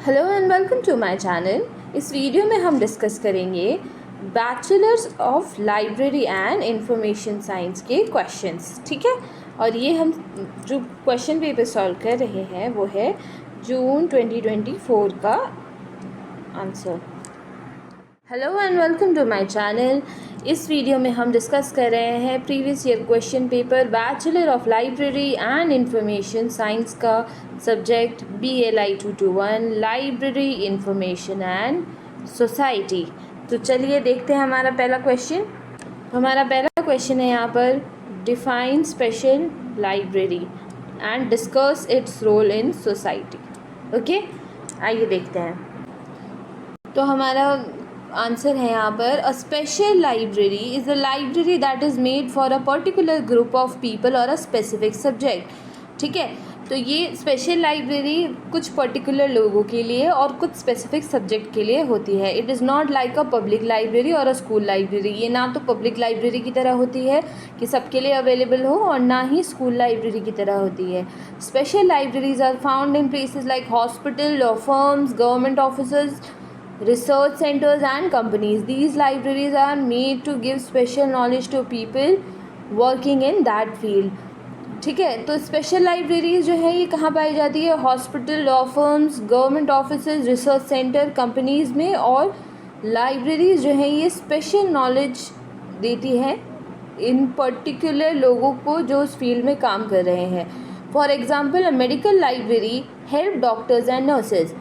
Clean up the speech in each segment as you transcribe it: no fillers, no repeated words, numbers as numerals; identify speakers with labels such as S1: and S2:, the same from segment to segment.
S1: Hello and welcome to my channel. इस video में हम डिस्कस करेंगे bachelors of library and information science के क्वेश्चंस, ठीक है। और ये हम जो क्वेश्चन पेपर सॉल्व कर रहे हैं वो है जून 2024 का answer. Hello and welcome to my channel. इस वीडियो में हम डिस्कस कर रहे हैं previous year question paper bachelor of library and information science का subject BLI 221 library information and society. तो चलिए देखते हैं हमारा पहला क्वेश्चन। हमारा पहला क्वेश्चन है यहाँ पर define special library and discuss its role in society. Okay, आइए देखते हैं। तो हमारा आंसर है यहाँ पर a special library is a library that is made for a particular group of people और अ स्पेसिफिक सब्जेक्ट, ठीक है। तो ये स्पेशल लाइब्रेरी कुछ पर्टिकुलर लोगों के लिए और कुछ स्पेसिफिक सब्जेक्ट के लिए होती है। It is not like a public library और अ स्कूल लाइब्रेरी। ये ना तो पब्लिक लाइब्रेरी की तरह होती है कि सबके लिए अवेलेबल हो और ना ही स्कूल लाइब्रेरी की तरह होती है। Special libraries are found in places like hospital, law firms, government offices, research centers and companies. These libraries are made to give special knowledge to people working in that field, ठीक है। तो special libraries जो है ये कहाँ पाई जाती है? Hospital, law firms, government offices, research centre, companies में। और लाइब्रेरीज जो है ये स्पेशल नॉलेज देती है इन पर्टिकुलर लोगों को जो उस फील्ड में काम कर रहे हैं। For example, a medical library help doctors and nurses.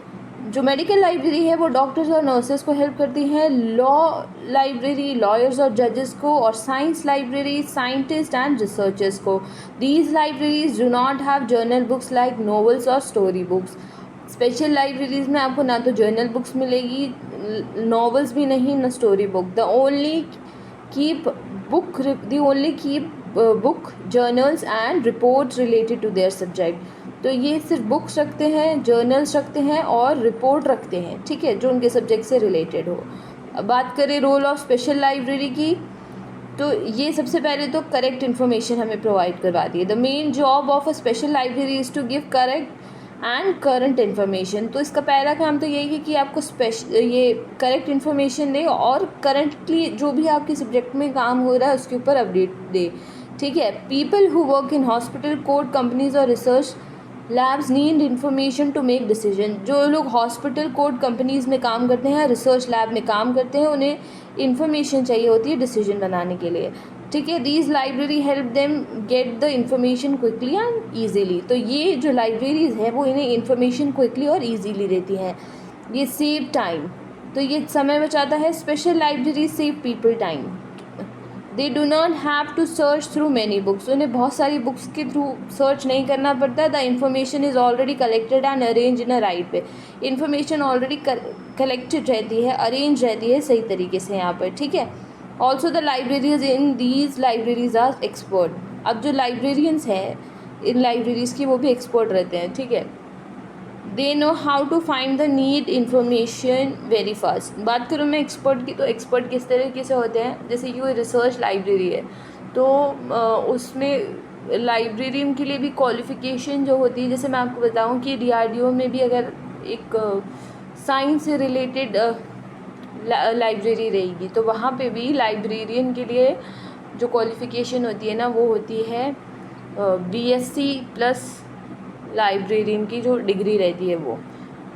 S1: जो मेडिकल लाइब्रेरी है वो डॉक्टर्स और नर्सेज को हेल्प करती है। लॉ लाइब्रेरी लॉयर्स और जजेस को। और science library scientist and researchers को। These libraries do not have journal books like novels और स्टोरी बुक्स। स्पेशल लाइब्रेरीज में आपको ना तो जर्नल बुक्स मिलेगी, नॉवेल्स भी नहीं, ना story book. The only keep book journals and reports related to their subject. तो ये सिर्फ बुक्स रखते हैं, जर्नल्स रखते हैं और रिपोर्ट रखते हैं, ठीक है, जो उनके सब्जेक्ट से रिलेटेड हो। अब बात करें रोल ऑफ स्पेशल लाइब्रेरी की, तो ये सबसे पहले तो करेक्ट इन्फॉर्मेशन हमें प्रोवाइड करवाती है। The main job of a special library is to give correct and current information. तो इसका पहला काम तो यही है कि आपको ये करेक्ट इन्फॉर्मेशन दे और करंटली जो भी आपके सब्जेक्ट में काम हो रहा है उसके ऊपर अपडेट दे, ठीक है। People who work in hospital, court, companies और research labs need information to make decision. जो लोग हॉस्पिटल, कोर्ट, कंपनीज़ में काम करते हैं, रिसर्च लैब में काम करते हैं, उन्हें इन्फॉर्मेशन चाहिए होती है डिसीजन बनाने के लिए, ठीक है। These library help them get the information quickly and easily. तो ये जो लाइब्रेरीज़ हैं वो इन्हें इन्फॉर्मेशन क्विकली और ईजीली देती हैं। ये सेव टाइम, तो ये समय बचाता है। Special library save people time. They do not have to search through many books. उन्हें बहुत सारी बुक्स के थ्रू सर्च नहीं करना पड़ता। The information is already collected and arrange in a right way. Information already collected रहती है, arrange रहती है सही तरीके से यहाँ पर, ठीक है। Also the libraries in these libraries are expert. अब जो लाइब्रेरियंस हैं इन लाइब्रेरीज़ की वो भी एक्सपर्ट रहते हैं, ठीक है। They know how to find the need information very fast. बात करूँ मैं एक्सपर्ट की, तो एक्सपर्ट किस तरीके से होते हैं? जैसे कि वो रिसर्च लाइब्रेरी है तो उसमें लाइब्रेरियन के लिए भी क्वालिफ़िकेशन जो होती है, जैसे मैं आपको बताऊँ कि DRDO में भी अगर एक साइंस से रिलेटेड लाइब्रेरी रहेगी तो वहाँ पे भी लाइब्रेरियन के लिए जो क्वालिफ़िकेशन होती है ना वो होती है BSc प्लस लाइब्रेरियन की जो डिग्री रहती है वो,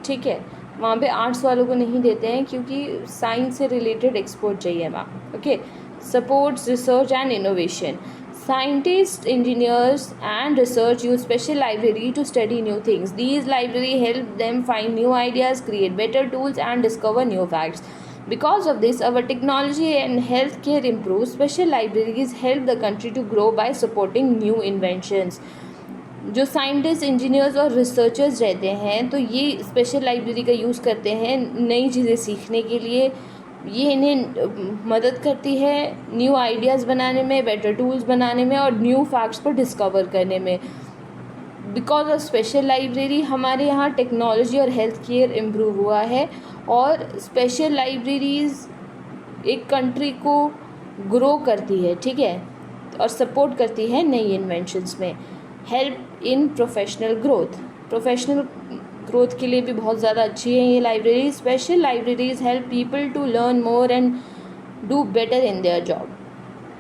S1: ठीक है। वहाँ पे आर्ट्स वालों को नहीं देते हैं क्योंकि साइंस से रिलेटेड एक्सपर्ट चाहिए वहाँ, okay. Supports research and innovation. Scientist, engineers and research use special library to study new things. These library help them find new ideas, create better tools and discover new facts. Because of this, our technology and healthcare improve. Special libraries help the country to grow by supporting new inventions. जो scientist, engineers और researchers रहते हैं तो ये special library का use करते हैं नई चीज़ें सीखने के लिए। ये इन्हें मदद करती है न्यू आइडियाज़ बनाने में, बेटर टूल्स बनाने में और न्यू फैक्ट्स को डिस्कवर करने में। बिकॉज ऑफ स्पेशल लाइब्रेरी हमारे यहाँ टेक्नोलॉजी और हेल्थ केयर इम्प्रूव हुआ है और स्पेशल लाइब्रेरीज़ एक कंट्री को ग्रो करती है, ठीक है, और सपोर्ट करती है नई इन्वेंशंस में। Help in professional growth growth के लिए भी बहुत ज़्यादा अच्छी है ये library. Special libraries help people to learn more and do better in their job.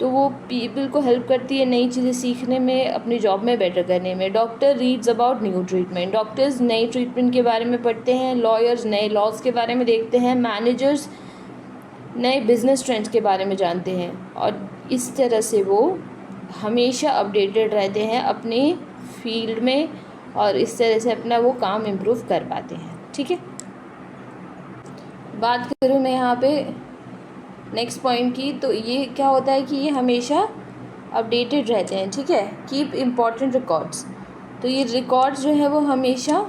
S1: तो वो पीपल को हेल्प करती है नई चीज़ें सीखने में, अपनी जॉब में बेटर करने में। Doctor reads about new treatment, doctors नई ट्रीटमेंट के बारे में पढ़ते हैं। लॉयर्स नए लॉज के बारे में देखते हैं। मैनेजर्स नए बिजनेस ट्रेंड्स के बारे में जानते हैं। और इस तरह से वो हमेशा अपडेटेड रहते हैं अपने फील्ड में, और इस तरह से अपना वो काम इम्प्रूव कर पाते हैं। ठीक है, बात करूँ मैं यहाँ पे नेक्स्ट पॉइंट की, तो ये क्या होता है कि ये हमेशा अपडेटेड रहते हैं। ठीक है, कीप इम्पॉर्टेंट रिकॉर्ड्स, तो ये रिकॉर्ड्स जो है वो हमेशा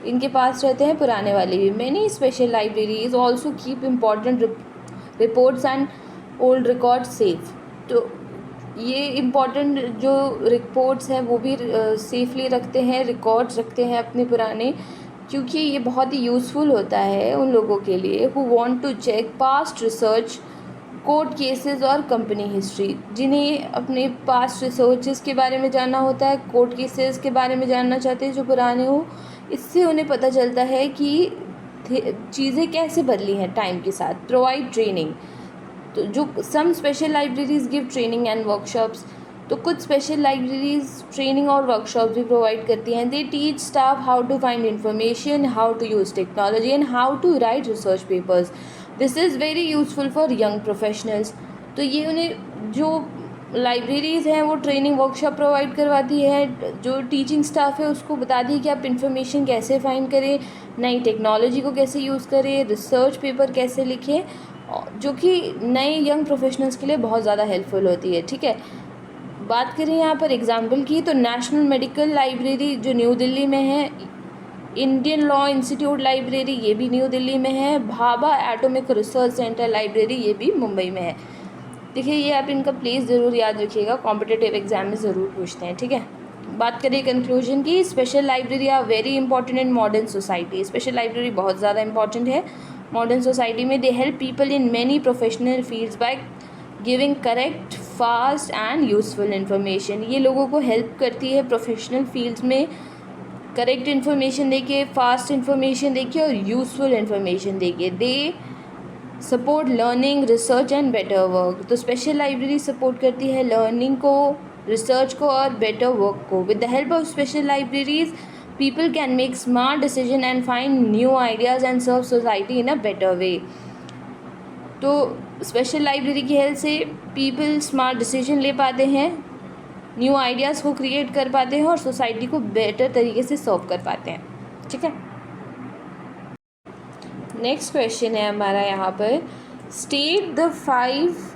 S1: इनके पास रहते हैं, पुराने वाले भी। Many special libraries also keep important reports and old records safe. तो ये इम्पॉर्टेंट जो रिपोर्ट्स हैं वो भी सेफली रखते हैं, रिकॉर्ड्स रखते हैं अपने पुराने, क्योंकि ये बहुत ही यूज़फुल होता है उन लोगों के लिए who want to check past research, court cases और कंपनी हिस्ट्री, जिन्हें अपने पास्ट रिसर्चेस के बारे में जानना होता है, कोर्ट केसेस के बारे में जानना चाहते हैं जो पुराने हो। इससे उन्हें पता चलता है कि चीज़ें कैसे बदली हैं टाइम के साथ। प्रोवाइड ट्रेनिंग, तो जो some special libraries give training and workshops, तो कुछ स्पेशल लाइब्रेरीज ट्रेनिंग और वर्कशॉप्स भी प्रोवाइड करती हैं। They teach staff how to find information, how to use technology and how to write research papers. This is very useful for young professionals. तो ये उन्हें जो लाइब्रेरीज़ हैं वो ट्रेनिंग वर्कशॉप प्रोवाइड करवाती है। जो टीचिंग स्टाफ है उसको बताती है कि आप इन्फॉर्मेशन कैसे फाइंड करें, नई टेक्नोलॉजी को कैसे यूज़ करें, रिसर्च पेपर कैसे लिखें, जो कि नए यंग प्रोफेशनल्स के लिए बहुत ज़्यादा हेल्पफुल होती है। ठीक है, बात करें यहाँ पर एग्जाम्पल की, तो नेशनल मेडिकल लाइब्रेरी जो न्यू दिल्ली में है, इंडियन लॉ इंस्टीट्यूट लाइब्रेरी ये भी न्यू दिल्ली में है, Bhabha atomic research centre library ये भी मुंबई में है। देखिए, ये आप इनका प्लेस ज़रूर याद रखिएगा, कॉम्पिटिटिव एग्जाम में ज़रूर पूछते हैं। ठीक है, बात करें कंक्लूजन की, special library are very important in modern society. Special library बहुत ज़्यादा इंपॉर्टेंट है मॉडर्न सोसाइटी में। They help people in many professional fields by giving correct, fast and useful information. ये लोगों को हेल्प करती है प्रोफेशनल फील्ड्स में करेक्ट इन्फॉर्मेशन देके, फास्ट इन्फॉर्मेशन देके और यूज़फुल इन्फॉर्मेशन देके। They support learning, research and better work. तो स्पेशल लाइब्रेरी सपोर्ट करती है लर्निंग को, रिसर्च को और बेटर वर्क को। With the help of special libraries people can make smart decision and find new ideas and serve society in a better way. तो special library की help से people smart decision ले पाते हैं, new ideas को create कर पाते हैं और सोसाइटी को बेटर तरीके से सर्व कर पाते हैं। ठीक है, नेक्स्ट क्वेश्चन है हमारा यहाँ पर, state the 5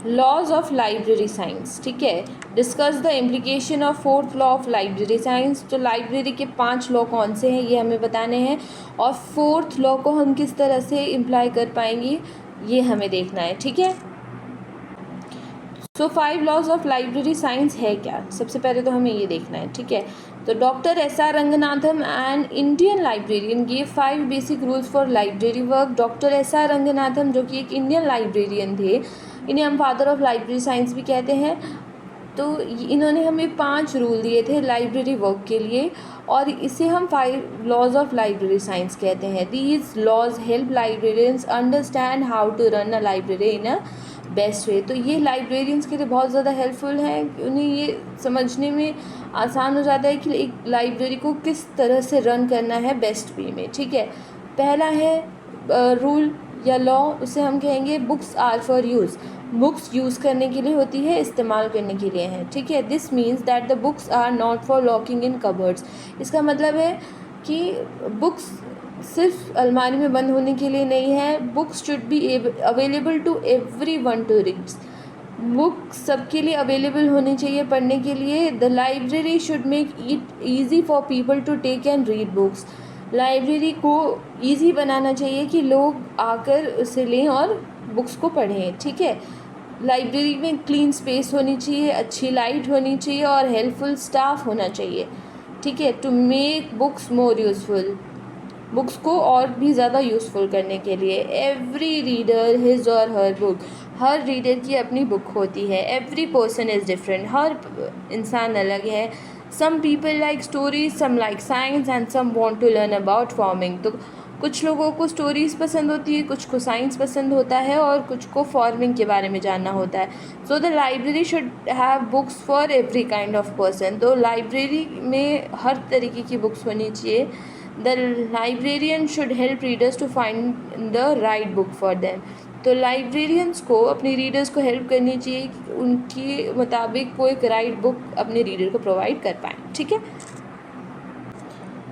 S1: laws of library science. ठीक है, discuss the implication of 4th law of library science. तो लाइब्रेरी के 5 लॉ कौन से हैं ये हमें बताने हैं, और 4th लॉ को हम किस तरह से इम्प्लाई कर पाएंगे ये हमें देखना है। ठीक है, सो 5 लॉज ऑफ लाइब्रेरी साइंस है क्या, सबसे पहले तो हमें ये देखना है। ठीक है, तो doctor SR Ranganathan and Indian librarian give 5 basic rules for library work. Doctor SR Ranganathan जो कि एक इंडियन लाइब्रेरियन थे, इन्हें हम फादर ऑफ लाइब्रेरी साइंस भी कहते हैं। तो इन्होंने हमें 5 रूल दिए थे लाइब्रेरी वर्क के लिए, और इसे हम 5 लॉज ऑफ लाइब्रेरी साइंस कहते हैं। These laws help librarians understand how to run a library in a best way. तो ये लाइब्रेरियंस के लिए बहुत ज़्यादा हेल्पफुल है, उन्हें ये समझने में आसान हो जाता है कि एक लाइब्रेरी को किस तरह से रन करना है बेस्ट वे में। ठीक है, पहला है रूल या लॉ, उसे हम कहेंगे books are for use. Books use करने के लिए होती है, इस्तेमाल करने के लिए हैं। ठीक है, this means that the books are not for locking in cupboards. इसका मतलब है कि बुक्स सिर्फ अलमारी में बंद होने के लिए नहीं है, books should be available to everyone to read. Book सबके लिए अवेलेबल होनी चाहिए पढ़ने के लिए। The library should make it easy for people to take and read books. Library को ईजी बनाना चाहिए कि लोग आकर उसे लें और बुक्स को पढ़ें। ठीक है, लाइब्रेरी में क्लीन स्पेस होनी चाहिए, अच्छी लाइट होनी चाहिए और हेल्पफुल स्टाफ होना चाहिए। ठीक है, to make books more useful, books को और भी ज़्यादा यूज़फुल करने के लिए। एवरी रीडर हिज और हर बुक, हर रीडर की अपनी बुक होती है। एवरी पर्सन इज़ डिफरेंट, हर इंसान अलग है। Some people like stories, some like science and some want to learn about farming. तो कुछ लोगों को स्टोरीज़ पसंद होती है, कुछ को साइंस पसंद होता है और कुछ को फार्मिंग के बारे में जानना होता है। So the library should have books for every kind of person. तो लाइब्रेरी में हर तरीके की बुक्स होनी चाहिए। The librarian should help readers to find the right book for them. तो लाइब्रेरियंस को अपने रीडर्स को हेल्प करनी चाहिए कि उनके मुताबिक वो एक राइट बुक अपने रीडर को प्रोवाइड कर पाएँ। ठीक है,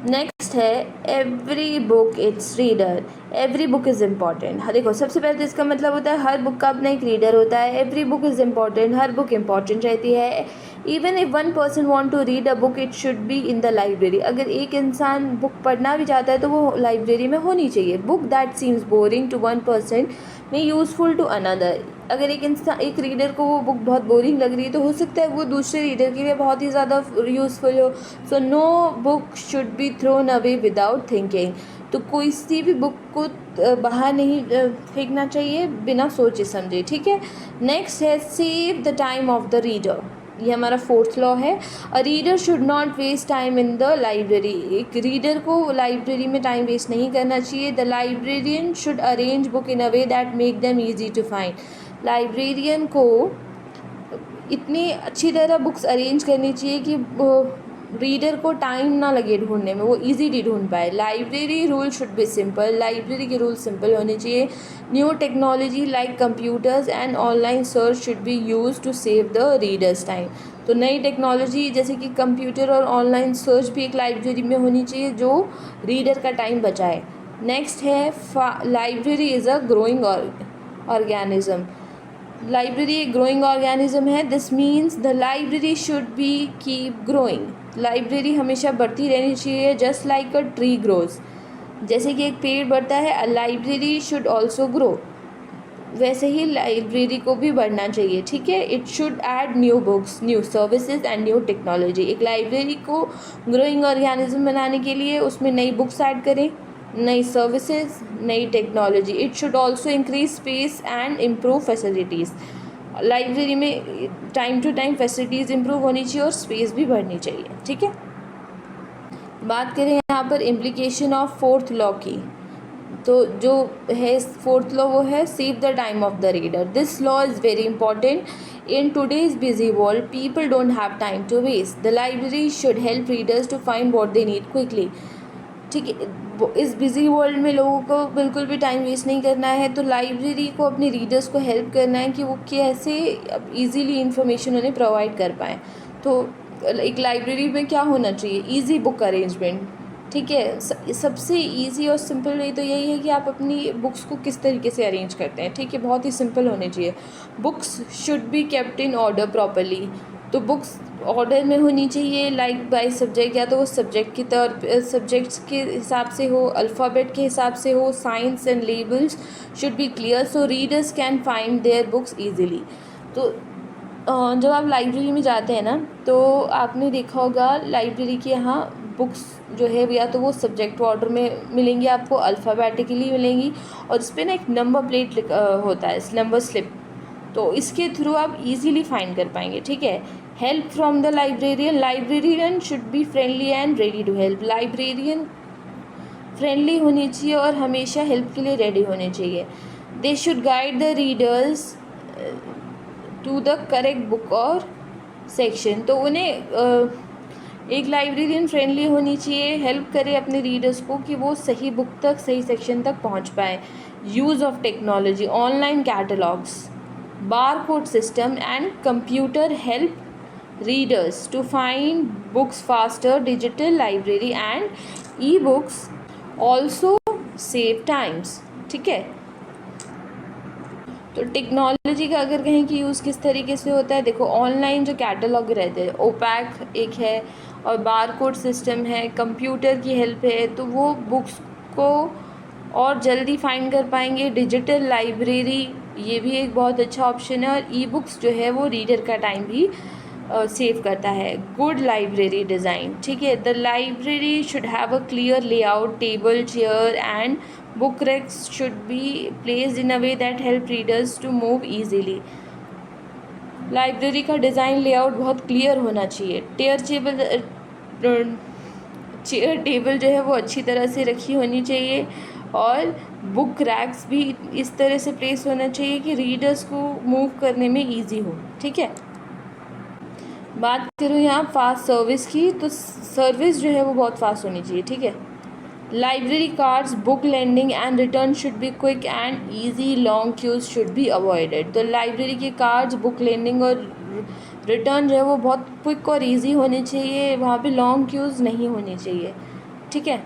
S1: नेक्स्ट है every book it's reader. Every book is important. हाँ देखो, सबसे पहले तो इसका मतलब होता है हर बुक का अपना एक रीडर होता है। एवरी बुक इज़ इम्पॉर्टेंट, हर बुक इम्पॉर्टेंट रहती है। Even if one person want to read a book it should be in the library. अगर एक इंसान बुक पढ़ना भी चाहता है तो वो लाइब्रेरी में होनी चाहिए। Book that seems boring to one person may useful to another. अगर एक रीडर को वो बुक बहुत बोरिंग लग रही है तो हो सकता है वो दूसरे रीडर के लिए बहुत ही ज़्यादा यूज़फुल हो। So no book should be thrown away without thinking. तो कोई सी भी बुक को बाहर नहीं फेंकना चाहिए बिना सोचे समझे। ठीक है, नेक्स्ट है save the time of the reader. ये हमारा फोर्थ लॉ है। A reader should not waste time in the library. एक रीडर को लाइब्रेरी में टाइम वेस्ट नहीं करना चाहिए। The librarian should arrange book in a way that make them easy to find. Librarian को इतनी अच्छी तरह बुक्स अरेंज करनी चाहिए कि रीडर को टाइम ना लगे ढूंढने में, वो इजीली ढूंढ पाए। Library rule should be simple. Library के रूल सिंपल होने चाहिए। New technology like computers and online search should be use to save the readers time. तो नई टेक्नोलॉजी जैसे कि कंप्यूटर और ऑनलाइन सर्च भी एक लाइब्रेरी में होनी चाहिए जो रीडर का टाइम बचाए। नेक्स्ट है library is a growing organism. Library एक ग्रोइंग ऑर्गेनिज्म है। This means the library should be keep growing. Library हमेशा बढ़ती रहनी चाहिए। Just like a tree grows, जैसे कि एक पेड़ बढ़ता है, a library should also grow. वैसे ही लाइब्रेरी को भी बढ़ना चाहिए। ठीक है, it should add new books, new services and new technology. एक लाइब्रेरी को ग्रोइंग ऑर्गेनिज्म बनाने के लिए उसमें नई बुक्स ऐड करें, नई सर्विसेज, नई technology. It should also increase space and improve facilities. Library में time to time facilities improve होनी चाहिए और स्पेस भी बढ़नी चाहिए। ठीक है, बात करें यहाँ पर इम्प्लीकेशन ऑफ फोर्थ लॉ की, तो जो है फोर्थ लॉ वो है save the time of the reader. This law is very important in today's busy world. People don't have time to waste. The library should help readers to find what they need quickly. ठीक है, इस busy world में लोगों को बिल्कुल भी time waste नहीं करना है। तो लाइब्रेरी को अपने रीडर्स को हेल्प करना है कि वो कैसे इजीली इन्फॉर्मेशन उन्हें प्रोवाइड कर पाएँ। तो एक लाइब्रेरी में क्या होना चाहिए, इजी बुक अरेंजमेंट। ठीक है, सबसे इजी और सिंपल वे तो यही है कि आप अपनी बुक्स को किस तरीके से अरेंज करते हैं। ठीक है, बहुत ही सिंपल होने चाहिए। Books should be kept in order properly. तो बुक्स ऑर्डर में होनी चाहिए, लाइक बाय सब्जेक्ट, या तो वो सब्जेक्ट की सब्जेक्ट्स के हिसाब से हो, अल्फ़ाबेट के हिसाब से हो। Science and labels should be clear so readers can find their books easily. तो जब आप लाइब्रेरी में जाते हैं ना तो आपने देखा होगा लाइब्रेरी के यहाँ बुक्स जो है या तो वो सब्जेक्ट ऑर्डर में मिलेंगी आपको, अल्फ़ाबेटिकली मिलेंगी, और इस पर ना एक नंबर प्लेट होता है, नंबर स्लिप। तो इसके थ्रू आप इजीली फाइंड कर पाएंगे। ठीक है, help from the librarian. Librarian should be friendly and ready to help. Librarian friendly होनी चाहिए और हमेशा हेल्प के लिए रेडी होने चाहिए। They should guide the readers to the correct book और सेक्शन। तो उन्हें एक लाइब्रेरियन फ्रेंडली होनी चाहिए, हेल्प करे अपने रीडर्स को कि वो सही बुक तक, सही सेक्शन तक पहुंच पाए। Use of technology, online catalogues, bar code system and computer help readers to find books faster. Digital library and e books also save times. ठीक है, तो टेक्नोलॉजी का अगर कहें कि यूज़ किस तरीके से होता है, देखो ऑनलाइन जो कैटलॉग रहते हैं, ओपैक एक है और बार कोड सिस्टम है, कंप्यूटर की हेल्प है, तो वो बुक्स को और जल्दी फाइंड कर पाएंगे। डिजिटल लाइब्रेरी ये भी एक बहुत अच्छा ऑप्शन है, और ई बुक्स जो है वो रीडर का टाइम भी सेव करता है। गुड लाइब्रेरी डिज़ाइन, ठीक है, the library should have a clear layout, table, chair and book racks should be placed in a way that help readers to move easily. Library का design layout बहुत clear होना चाहिए। Chair table जो है वो अच्छी तरह से रखी होनी चाहिए और बुक रैक्स भी इस तरह से प्लेस होना चाहिए कि रीडर्स को मूव करने में इजी हो। ठीक है, बात करूँ यहाँ फास्ट सर्विस की, तो सर्विस जो है वो बहुत फास्ट होनी चाहिए। ठीक है, library cards, book lending and return should be quick and easy, long queues should be avoided. तो लाइब्रेरी के कार्ड्स, बुक लेंडिंग और रिटर्न जो है वो बहुत क्विक और इजी होने चाहिए, वहाँ पे लॉन्ग क्यूज़ नहीं होनी चाहिए। ठीक है,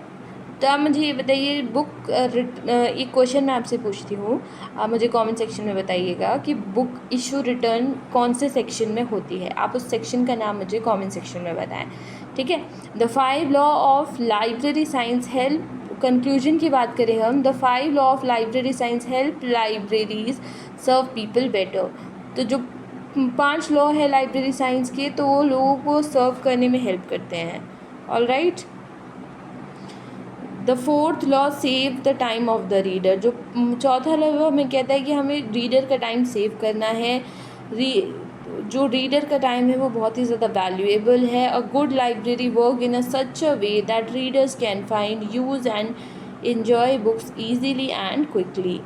S1: तो आप मुझे ये बताइए एक क्वेश्चन मैं आपसे पूछती हूँ, आप मुझे कमेंट सेक्शन में बताइएगा कि बुक इशू रिटर्न कौन से सेक्शन में होती है। आप उस सेक्शन का नाम मुझे कमेंट सेक्शन में बताएं। ठीक है, the 5 law of library science help, conclusion की बात करें हम, the 5 law of library science help libraries serve people better. तो जो 5 लॉ है लाइब्रेरी साइंस के, तो वो लोगों को सर्व करने में हेल्प करते हैं। All right, the 4th law save the time of the reader. जो 4था लॉ हमें कहता है कि हमें रीडर का टाइम सेव करना है। जो रीडर का टाइम है वो बहुत ही ज़्यादा वैल्यूएबल है। A good library work in a such a way that readers can find, use and enjoy books easily and quickly.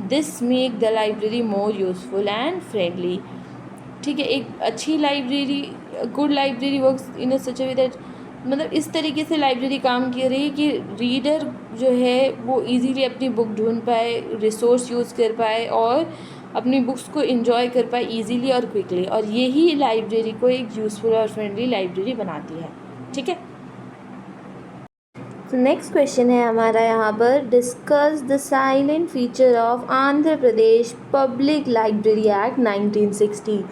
S1: This make the library more useful and friendly. ठीक है, एक अच्छी library, good library works in a such a way that, मतलब इस तरीके से library काम कर रही है कि रीडर जो है वो इजीली अपनी बुक ढूंढ पाए, रिसोर्स यूज़ कर पाए और अपनी बुक्स को एंजॉय कर पाए इजीली और क्विकली, और यही लाइब्रेरी को एक यूज़फुल और फ्रेंडली लाइब्रेरी बनाती है। ठीक है, तो नेक्स्ट क्वेश्चन है हमारा यहाँ पर, discuss the silent feature of Andhra Pradesh public library act 1960।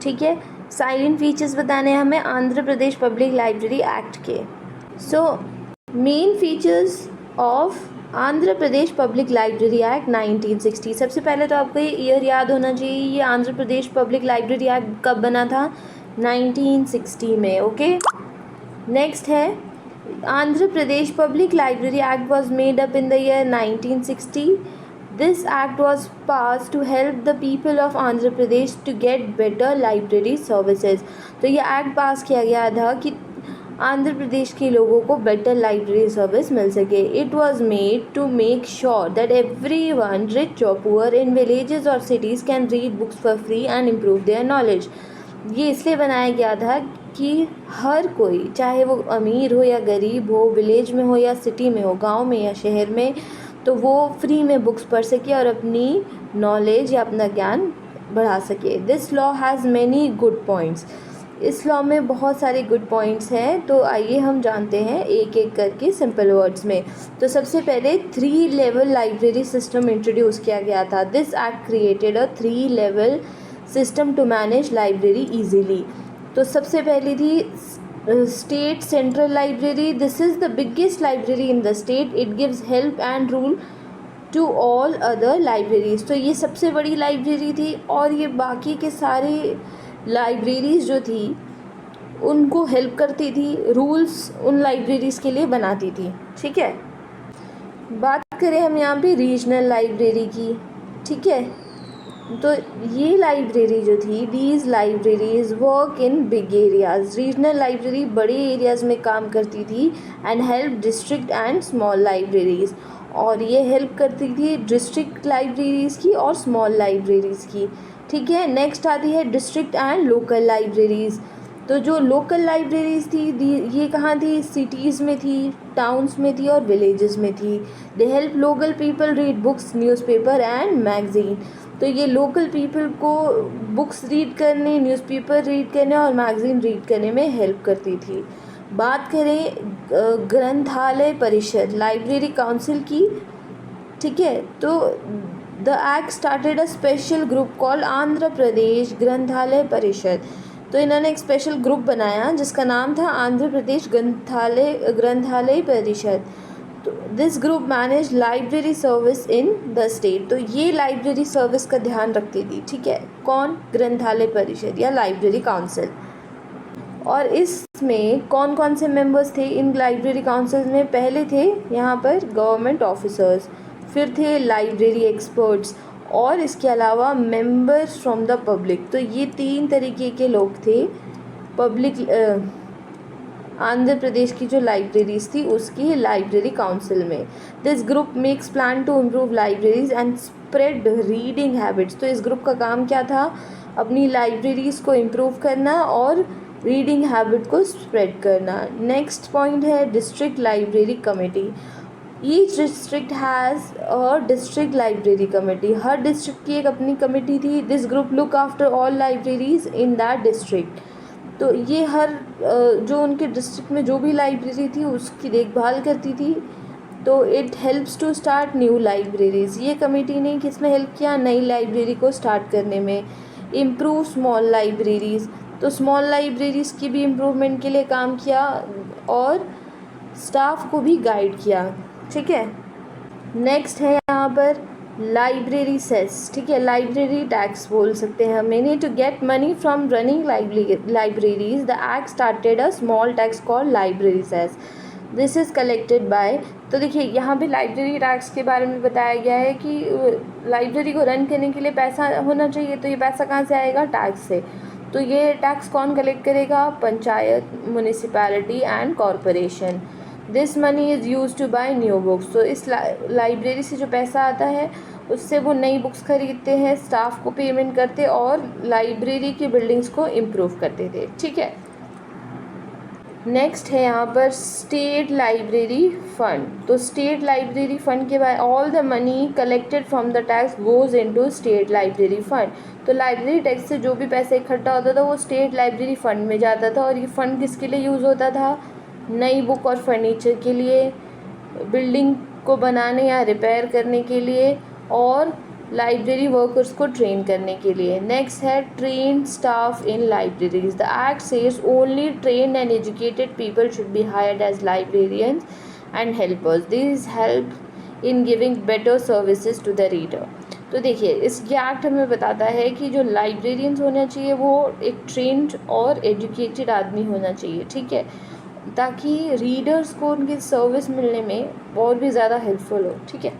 S1: ठीक है, साइलेंट फीचर्स बताने हैं हमें Andhra Pradesh public library act के। So main features of Andhra Pradesh public library act 1960। सबसे पहले तो आपको ये ईयर याद होना चाहिए, ये Andhra Pradesh public library act कब बना था, 1960 में। ओके, नेक्स्ट है, Andhra Pradesh Public Library Act was made up in the year 1960. This act was passed to help the people of Andhra Pradesh to get better library services. तो ये act पास किया गया था कि आंध्र प्रदेश के लोगों को बेटर लाइब्रेरी सर्विस मिल सके। It was made to make sure that everyone, rich or poor, in villages or cities can read books for free and improve their knowledge. ये इसलिए बनाया गया था कि हर कोई, चाहे वो अमीर हो या गरीब हो, विलेज में हो या सिटी में हो, गांव में या शहर में, तो वो फ्री में बुक्स पढ़ सके और अपनी नॉलेज या अपना ज्ञान बढ़ा सके। This law has many good points. इस लॉ में बहुत सारे गुड पॉइंट्स हैं, तो आइए हम जानते हैं एक एक करके सिंपल वर्ड्स में। तो सबसे पहले 3 लेवल लाइब्रेरी सिस्टम इंट्रोड्यूस किया गया था। This act created a 3 level system to manage library easily. तो सबसे पहली थी state central library. This is the biggest library in the state. It gives help and rule to all other libraries. तो ये सबसे बड़ी लाइब्रेरी थी और ये बाकी के सारे लाइब्रेरीज जो थी उनको हेल्प करती थी, रूल्स उन लाइब्रेरीज़ के लिए बनाती थी। ठीक है, बात करें हम यहाँ पे रीजनल लाइब्रेरी की। ठीक है, तो ये लाइब्रेरी जो थी, these libraries work in big areas. Regional library बड़े एरियाज़ में काम करती थी and help district and small libraries, और ये हेल्प करती थी डिस्ट्रिक्ट लाइब्रेरीज़ की और स्मॉल लाइब्रेरीज़ की। ठीक है, नेक्स्ट आती है डिस्ट्रिक्ट एंड लोकल लाइब्रेरीज़। तो जो लोकल लाइब्रेरीज़ थी ये कहाँ थी, सिटीज़ में थी, टाउन्स में थी और विलेजेस में थी। They help local people read books, newspaper and magazine. तो ये लोकल पीपल को बुक्स रीड करने, न्यूज़पेपर रीड करने और मैगज़ीन रीड करने में हेल्प करती थी। बात करें ग्रंथालय परिषद, लाइब्रेरी काउंसिल की। ठीक है, तो the act started a special group called Andhra Pradesh Granthalaya Parishad. तो इन्होंने एक स्पेशल ग्रुप बनाया जिसका नाम था आंध्र प्रदेश ग्रंथालय परिषद। तो this group manage library service in the state. तो ये लाइब्रेरी सर्विस का ध्यान रखती थी। ठीक है, कौन, ग्रंथालय परिषद या लाइब्रेरी काउंसिल। और इसमें कौन कौन से मेंबर्स थे इन लाइब्रेरी काउंसिल में, पहले थे यहाँ पर गवर्नमेंट ऑफिसर्स, फिर थे लाइब्रेरी एक्सपर्ट्स, और इसके अलावा मेंबर्स फ्रॉम द पब्लिक। तो ये 3 तरीके के लोग थे पब्लिक आंध्र प्रदेश की जो लाइब्रेरीज थी उसकी लाइब्रेरी काउंसिल में। This group makes plan to improve libraries and spread reading habits. तो इस ग्रुप का काम क्या था, अपनी लाइब्रेरीज को इम्प्रूव करना और रीडिंग हैबिट को स्प्रेड करना। नेक्स्ट पॉइंट है district library committee. Each district has a district library committee. Her district की एक अपनी कमेटी थी। This group look after all libraries in that district. तो ये हर जो उनके डिस्ट्रिक्ट में जो भी लाइब्रेरी थी उसकी देखभाल करती थी। तो it helps to start new libraries. ये कमेटी ने किस में हेल्प किया, नई लाइब्रेरी को स्टार्ट करने में। इम्प्रूव स्मॉल लाइब्रेरीज, तो स्मॉल लाइब्रेरीज की भी इम्प्रूवमेंट के लिए काम किया और स्टाफ को भी गाइड किया। ठीक है, नेक्स्ट है यहाँ पर लाइब्रेरी सेस। ठीक है, लाइब्रेरी टैक्स बोल सकते हैं हम इन्हें। To get money from running libraries the act started a small tax called library cess. This is collected by. तो देखिए यहाँ पे लाइब्रेरी टैक्स के बारे में बताया गया है कि लाइब्रेरी को रन करने के लिए पैसा होना चाहिए। तो ये पैसा कहाँ से आएगा, टैक्स से। तो ये टैक्स कौन कलेक्ट करेगा, panchayat, municipality and corporation. This money is use to buy new books. तो इस लाइब्रेरी से जो पैसा आता है उससे वो नई बुक्स खरीदते हैं, स्टाफ को पेमेंट करते और लाइब्रेरी की बिल्डिंग्स को इम्प्रूव करते थे। ठीक है, नेक्स्ट है यहाँ पर स्टेट लाइब्रेरी फंड। तो स्टेट लाइब्रेरी फंड के बाद all the money collected from the tax goes into state library fund. तो लाइब्रेरी टैक्स से जो भी पैसा इकट्ठा होता था वो स्टेट लाइब्रेरी फंड में जाता था। और ये फंड किसके लिए यूज़ होता था, नई बुक और फर्नीचर के लिए, बिल्डिंग को बनाने या रिपेयर करने के लिए और लाइब्रेरी वर्कर्स को ट्रेन करने के लिए। नेक्स्ट है train staff in libraries. The act says only trained and educated people should be hired as librarians and helpers. This help in giving better services to the reader. तो देखिए इस act हमें बताता है कि जो लाइब्रेरियंस होना चाहिए वो एक ट्रेंड और एजुकेटेड आदमी होना चाहिए। ठीक है, ताकि रीडर्स को उनकी सर्विस मिलने में और भी ज़्यादा हेल्पफुल हो। ठीक है,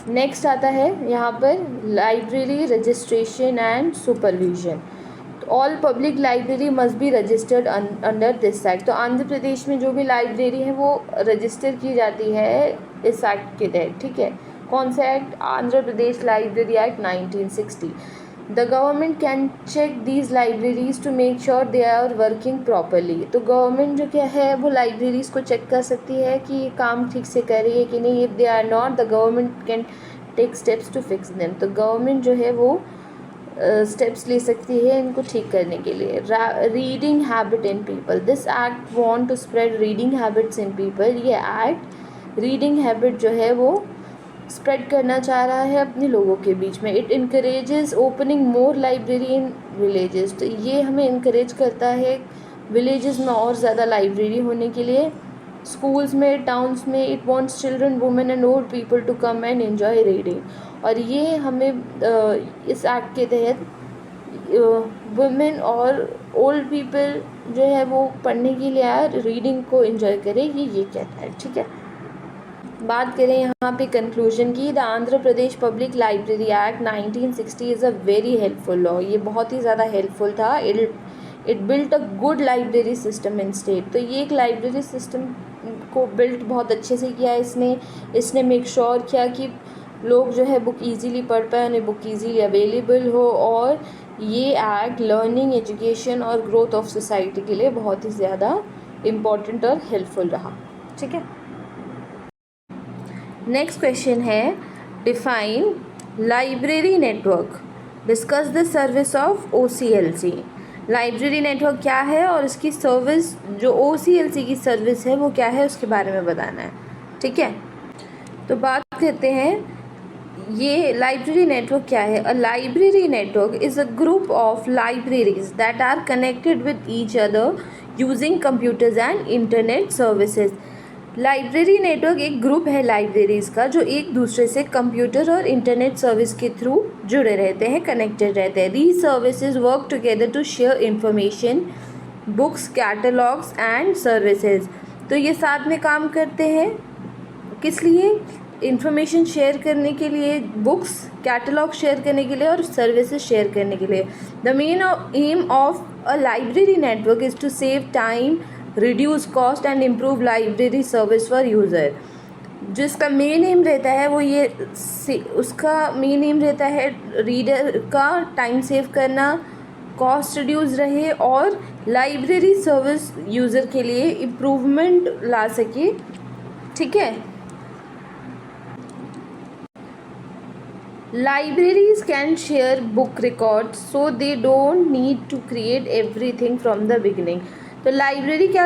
S1: नेक्स्ट आता है यहाँ पर library registration and supervision. All public library must be registered under this act. तो आंध्र प्रदेश में जो भी लाइब्रेरी है वो रजिस्टर की जाती है इस एक्ट के तहत। ठीक है, कौन सा act, Andhra Pradesh library act 1960। The government can check these libraries to make sure they are working properly. तो गवर्नमेंट जो क्या है वो लाइब्रेरीज़ को चेक कर सकती है कि ये काम ठीक से कर रही है कि नहीं। If they are not the government can take steps to fix them. तो गवर्नमेंट जो है वो स्टेप्स ले सकती है इनको ठीक करने के लिए। Reading habit in people. This act want to spread reading habits in people. ये एक्ट रीडिंग हैबिट जो है वो स्प्रेड करना चाह रहा है अपने लोगों के बीच में। It encourages opening more library in villages. तो ये हमें इनकरेज करता है विलेजेस में और ज़्यादा लाइब्रेरी होने के लिए, स्कूल्स में, टाउन्स में। It wants children, women and old people to come and enjoy reading. और ये हमें इस एक्ट के तहत वुमेन और ओल्ड पीपल जो है वो पढ़ने के लिए आए, रीडिंग को एंजॉय करें, ये कहता है। ठीक है, बात करें यहाँ पे कंक्लूजन की। The Andhra Pradesh public library act 1960 is a very helpful law. ये बहुत ही ज़्यादा हेल्पफुल था। It built a good library system in state. तो ये एक लाइब्रेरी सिस्टम को बिल्ट बहुत अच्छे से किया इसने मेक श्योर किया कि लोग जो है बुक ईजीली पढ़ पाए, उन्हें बुक ईजीली अवेलेबल हो। और ये एक्ट लर्निंग, एजुकेशन और ग्रोथ ऑफ सोसाइटी के लिए बहुत ही ज़्यादा इम्पॉर्टेंट और हेल्पफुल रहा। ठीक है, नेक्स्ट क्वेश्चन है define library network. Discuss the service of OCLC। Library network क्या है और इसकी सर्विस जो OCLC की सर्विस है वो क्या है उसके बारे में बताना है। ठीक है, तो बात करते हैं ये लाइब्रेरी नेटवर्क क्या है। A library network is a group of libraries that are connected with each other using computers and internet services. Library network एक ग्रुप है लाइब्रेरीज़ का जो एक दूसरे से कंप्यूटर और इंटरनेट सर्विस के थ्रू जुड़े रहते हैं, कनेक्टेड रहते हैं। These services work together to share information, books, catalogues and services. तो ये साथ में काम करते हैं किस लिए, इंफॉर्मेशन शेयर करने के लिए, बुक्स कैटलॉग शेयर करने के लिए और सर्विसेज शेयर करने के लिए। The main aim of a library network is to save time, reduce cost and improve library service for user. जिसका मेन एम रहता है वो ये उसका मेन एम रहता है रीडर का टाइम सेव करना, कॉस्ट रिड्यूस रहे और लाइब्रेरी सर्विस यूज़र के लिए इम्प्रूवमेंट ला सके। ठीक है। Libraries can share book records so they don't need to create everything from the beginning। तो लाइब्रेरी क्या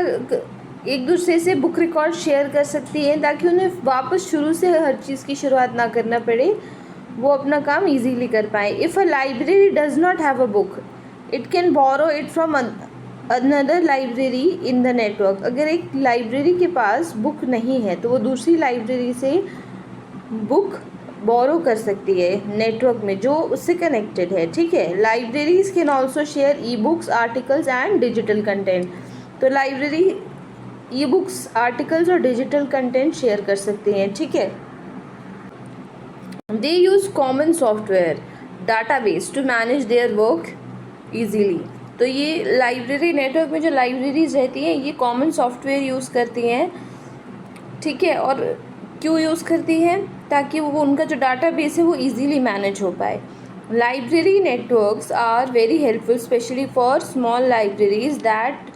S1: एक दूसरे से बुक रिकॉर्ड शेयर कर सकती है ताकि उन्हें वापस शुरू से हर चीज़ की शुरुआत ना करना पड़े, वो अपना काम इजीली कर पाए। If a library does not have a book it can borrow it from another library in the network. अगर एक लाइब्रेरी के पास बुक नहीं है तो वो दूसरी लाइब्रेरी से बुक बोरो कर सकती है नेटवर्क में जो उससे कनेक्टेड है। ठीक है। Libraries can also share e books, articles and digital content. तो लाइब्रेरी ई बुक्स, आर्टिकल्स और डिजिटल कंटेंट शेयर कर सकते हैं। ठीक है। They use common software database to manage their work easily. तो ये लाइब्रेरी नेटवर्क में जो लाइब्रेरीज रहती हैं ये कॉमन सॉफ्टवेयर यूज़ करती हैं। ठीक है। और क्यों यूज़ करती हैं? ताकि वो उनका जो डाटाबेस है वो इजीली मैनेज हो पाए। Library networks are very helpful specially for small libraries that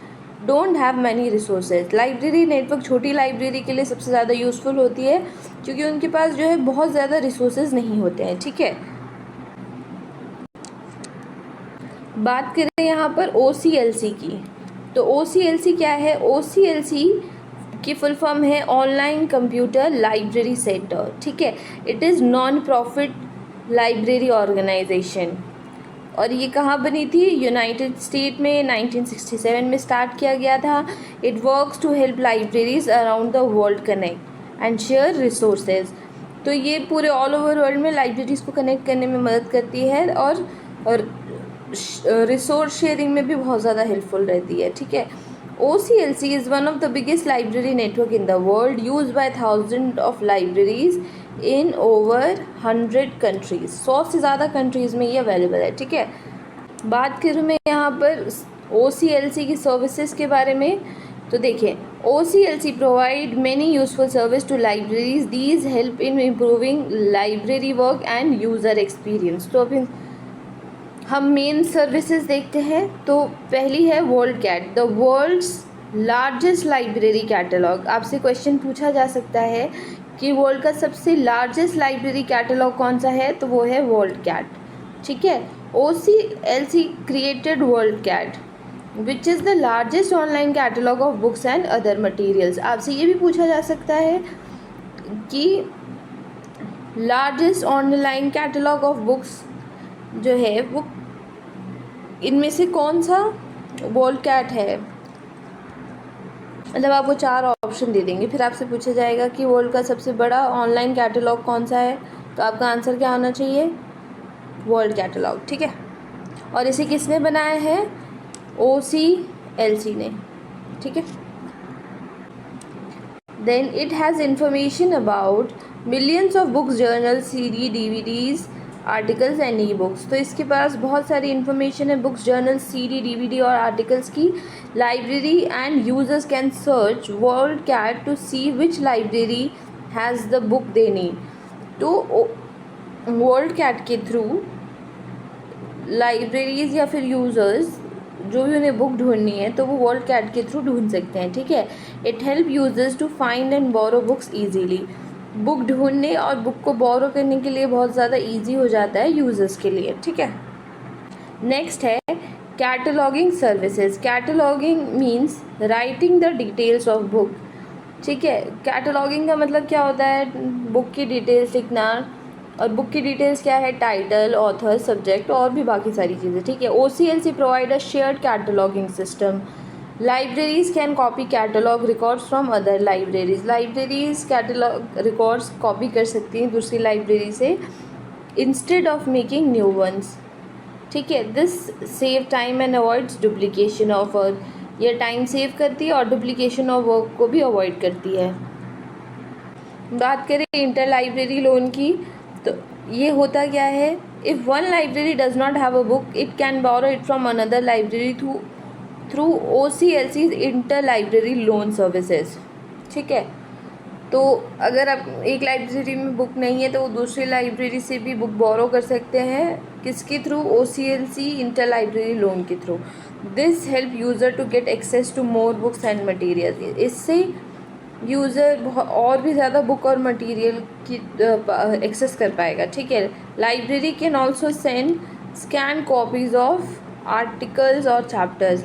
S1: don't have many resources. Library network छोटी लाइब्रेरी के लिए सबसे ज़्यादा यूज़फुल होती है क्योंकि उनके पास जो है बहुत ज़्यादा रिसोर्सेज नहीं होते हैं। ठीक है। बात करें यहाँ पर OCLC की, तो OCLC क्या है? OCLC की फुल फॉर्म है ऑनलाइन कंप्यूटर लाइब्रेरी सेंटर। ठीक है। It is non profit library organisation और ये कहाँ बनी थी? यूनाइटेड स्टेट में 1967 में स्टार्ट किया गया था। It works to help libraries around the world connect and share resources. तो ये पूरे ऑल ओवर वर्ल्ड में लाइब्रेरीज को कनेक्ट करने में मदद करती है और रिसोर्स शेयरिंग में भी बहुत ज़्यादा हेल्पफुल रहती है। ठीक है। OCLC is one of the biggest library network in the world, used by thousands of libraries in over 100 countries। 100 से ज़्यादा कंट्रीज़ में ये अवेलेबल है। ठीक है। बात करूँ मैं यहाँ पर OCLC की सर्विसेज के बारे में, तो देखिए OCLC provide many useful service to libraries. These help in improving library work and user experience. तो अभी हम मेन सर्विसेज देखते हैं। तो पहली है world cat, the world's largest library catalogue. आपसे क्वेश्चन पूछा जा सकता है कि वर्ल्ड का सबसे लार्जेस्ट लाइब्रेरी कैटलॉग कौन सा है, तो वो है वर्ल्ड कैट। ठीक है। OCLC created world cat which is the largest online catalogue of books and other materials. आपसे ये भी पूछा जा सकता है कि largest online catalogue of books जो है वो इनमें से कौन सा वर्ल्ड कैट है। मतलब आपको 4 ऑप्शन दे देंगे, फिर आपसे पूछा जाएगा कि वर्ल्ड का सबसे बड़ा ऑनलाइन कैटलॉग कौन सा है, तो आपका आंसर क्या होना चाहिए? World catalogue. ठीक है। और इसे किसने बनाया है? OCLC ने। ठीक है। Then it has information about millions of books, journals, CD, DVDs, articles and e books. तो इसके पास बहुत सारी इन्फॉर्मेशन है बुक्स, जर्नल्स, CD, DVD और आर्टिकल्स की। Library and users can search world cat to see which library has the book they need. तो world cat के थ्रू लाइब्रेरीज या फिर यूज़र्स जो भी उन्हें बुक ढूंढनी है तो वो वर्ल्ड कैट के थ्रू ढूंढ सकते हैं। ठीक है। It help users to find and borrow books easily. Book ढूंढने और बुक को बोरो करने के लिए बहुत ज़्यादा इजी हो जाता है यूज़र्स के लिए। ठीक है। नेक्स्ट है cataloguing services. Cataloguing means writing the details of book. ठीक है। कैटलॉगिंग का मतलब क्या होता है? बुक की डिटेल्स लिखना। और बुक की डिटेल्स क्या है? टाइटल, ऑथर, सब्जेक्ट और भी बाकी सारी चीज़ें। ठीक है। OCLC provide a shared cataloguing system. Libraries can copy catalogue records from other libraries. Libraries catalogue records copy कर सकती हैं दूसरी लाइब्रेरी से instead of making new ones. ठीक है। This save time and avoids duplication of work. ये time save करती है और डुप्लीकेशन ऑफ वर्क को भी अवॉइड करती है। बात करें इंटर लाइब्रेरी लोन की, तो ये होता क्या है, if one library does not have a book it can borrow it from another library through OCLC inter library loan services. ठीक है, तो अगर आप एक लाइब्रेरी में बुक नहीं है तो वो दूसरी लाइब्रेरी से भी बुक बोरो कर सकते हैं, किसके थ्रू, OCLC इंटर लाइब्रेरी लोन के थ्रू। This help user to get access to more books and material. इससे यूज़र और भी ज़्यादा बुक और मटेरियल की एक्सेस कर पाएगा। ठीक है, library can also send scan copies of articles और चैप्टर्स।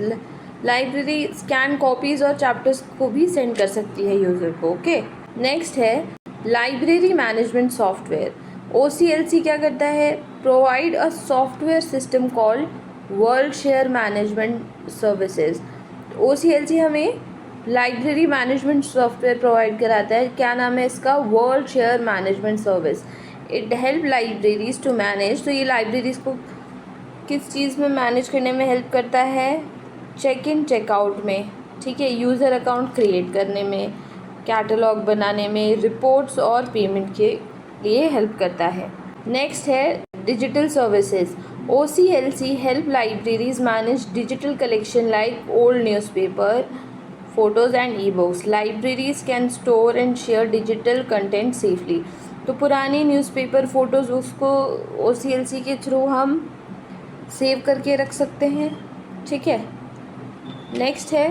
S1: लाइब्रेरी स्कैन कॉपीज़ और चैप्टर्स को भी सेंड कर सकती है यूज़र को। ओके, नेक्स्ट है लाइब्रेरी मैनेजमेंट सॉफ्टवेयर। OCLC क्या करता है, provide a software system called world share management services. OCLC हमें लाइब्रेरी मैनेजमेंट सॉफ्टवेयर प्रोवाइड कराता है, क्या नाम है इसका, world share management service. It help libraries to manage, तो ये लाइब्रेरीज को किस चीज़ में मैनेज करने में हेल्प करता है, चेक इन चेकआउट में। ठीक है, यूज़र अकाउंट क्रिएट करने में, कैटलॉग बनाने में, रिपोर्ट्स और पेमेंट के लिए हेल्प करता है। नेक्स्ट है digital services. OCLC help libraries manage digital collection like old newspaper, photos and e-books. Libraries can store and share digital content safely. तो पुरानी न्यूज़पेपर, फ़ोटोज़ उसको OCLC के थ्रू हम सेव करके रख सकते हैं। ठीक है, नेक्स्ट है